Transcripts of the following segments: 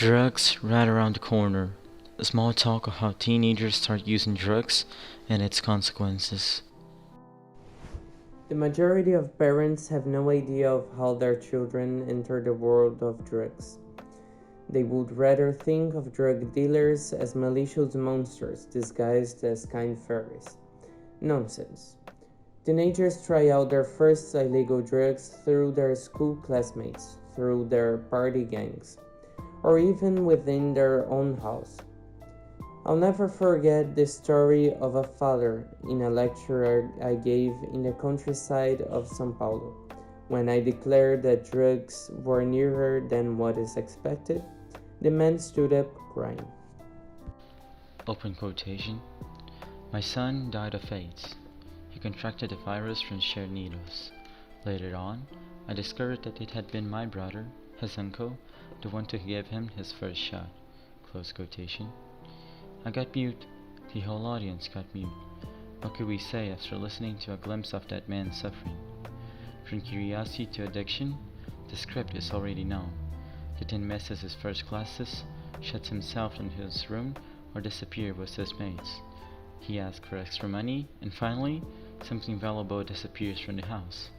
Drugs right around the corner. A small talk of how teenagers start using drugs and its consequences. The majority of parents have no idea of how their children enter the world of drugs. They would rather think of drug dealers as malicious monsters disguised as kind fairies. Nonsense. Teenagers try out their first illegal drugs through their school classmates, through their party gangs, or even within their own house. I'll never forget the story of a father in a lecture I gave in the countryside of São Paulo. When I declared that drugs were nearer than what is expected, the man stood up crying. Open quotation. My son died of AIDS. He contracted the virus from shared needles. Later on, I discovered that it had been my brother, his uncle, the one to give him his first shot. Close quotation. I got mute. The whole audience got mute. What could we say after listening to a glimpse of that man's suffering? From curiosity to addiction, the script is already known. The teen misses his first classes, shuts himself in his room, or disappears with his mates. He asks for extra money, and finally, something valuable disappears from the house.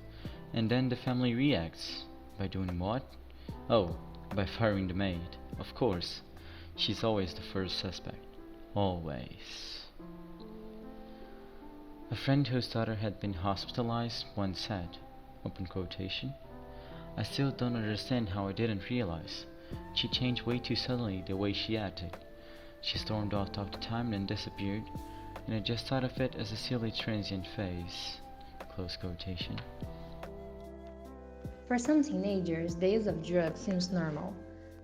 And then the family reacts. By doing what? Oh, by firing the maid. Of course. She's always the first suspect. Always. A friend whose daughter had been hospitalized once said, open quotation, I still don't understand how I didn't realize. She changed way too suddenly the way she acted. She stormed off all the time and disappeared, and I just thought of it as a silly transient phase. Close quotation. For some teenagers, the use of drugs seems normal.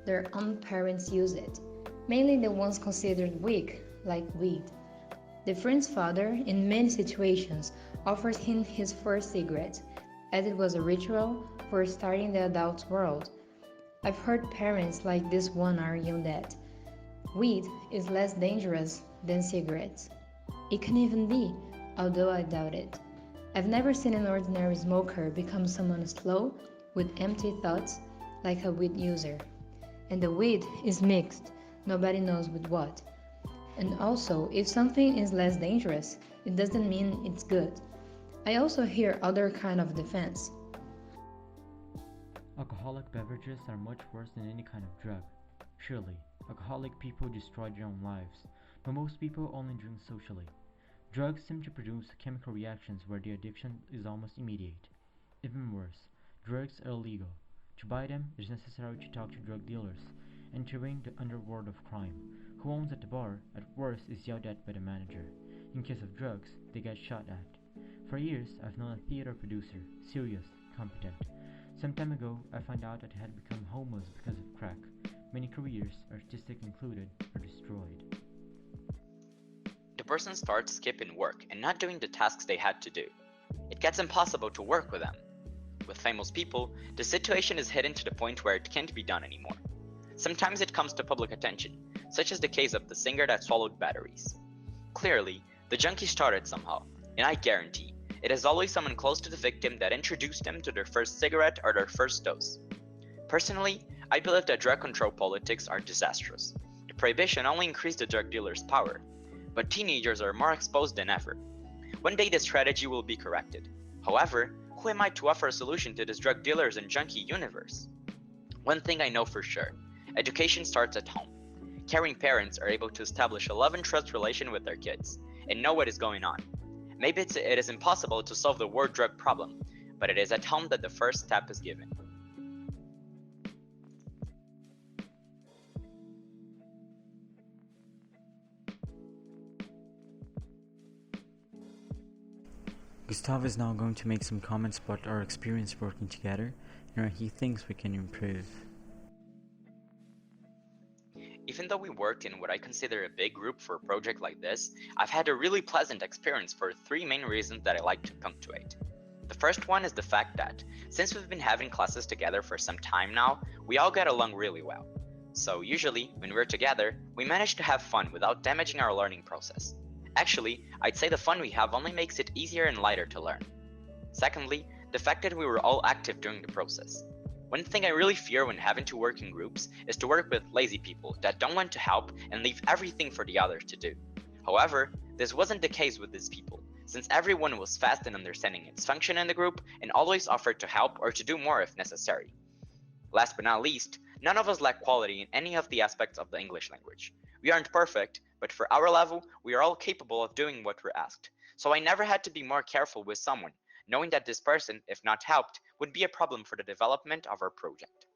Their own parents use it, mainly the ones considered weak, like weed. The friend's father, in many situations, offered him his first cigarette, as it was a ritual for starting the adult world. I've heard parents like this one argue that weed is less dangerous than cigarettes. It can even be, although I doubt it. I've never seen an ordinary smoker become someone slow, with empty thoughts, like a weed user. And the weed is mixed, nobody knows with what. And also, if something is less dangerous, it doesn't mean it's good. I also hear other kind of defense. Alcoholic beverages are much worse than any kind of drug. Surely, alcoholic people destroy their own lives, but most people only drink socially. Drugs seem to produce chemical reactions where the addiction is almost immediate. Even worse, drugs are illegal. To buy them, it is necessary to talk to drug dealers, entering the underworld of crime. Who owns at the bar, at worst, is yelled at by the manager. In case of drugs, they get shot at. For years, I've known a theater producer, serious, competent. Some time ago, I found out that he had become homeless because of crack. Many careers, artistic included, are destroyed. The person starts skipping work and not doing the tasks they had to do. It gets impossible to work with them. With famous people, the situation is hidden to the point where it can't be done anymore. Sometimes it comes to public attention, such as the case of the singer that swallowed batteries. Clearly, the junkie started somehow, and I guarantee it is always someone close to the victim that introduced them to their first cigarette or their first dose. Personally, I believe that drug control politics are disastrous. The prohibition only increased the drug dealers' power, but teenagers are more exposed than ever. One day this strategy will be corrected. However, who am I to offer a solution to this drug dealers and junkie universe? One thing I know for sure, education starts at home. Caring parents are able to establish a love and trust relation with their kids, and know what is going on. Maybe it is impossible to solve the world drug problem, but it is at home that the first step is given. Gustavo is now going to make some comments about our experience working together and where he thinks we can improve. Even though we worked in what I consider a big group for a project like this, I've had a really pleasant experience for three main reasons that I like to punctuate. The first one is the fact that, since we've been having classes together for some time now, we all get along really well. So usually, when we're together, we manage to have fun without damaging our learning process. Actually, I'd say the fun we have only makes it easier and lighter to learn. Secondly, the fact that we were all active during the process. One thing I really fear when having to work in groups is to work with lazy people that don't want to help and leave everything for the others to do. However, this wasn't the case with these people, since everyone was fast in understanding its function in the group and always offered to help or to do more if necessary. Last but not least, none of us lack quality in any of the aspects of the English language. We aren't perfect, but for our level, we are all capable of doing what we're asked. So I never had to be more careful with someone, knowing that this person, if not helped, would be a problem for the development of our project.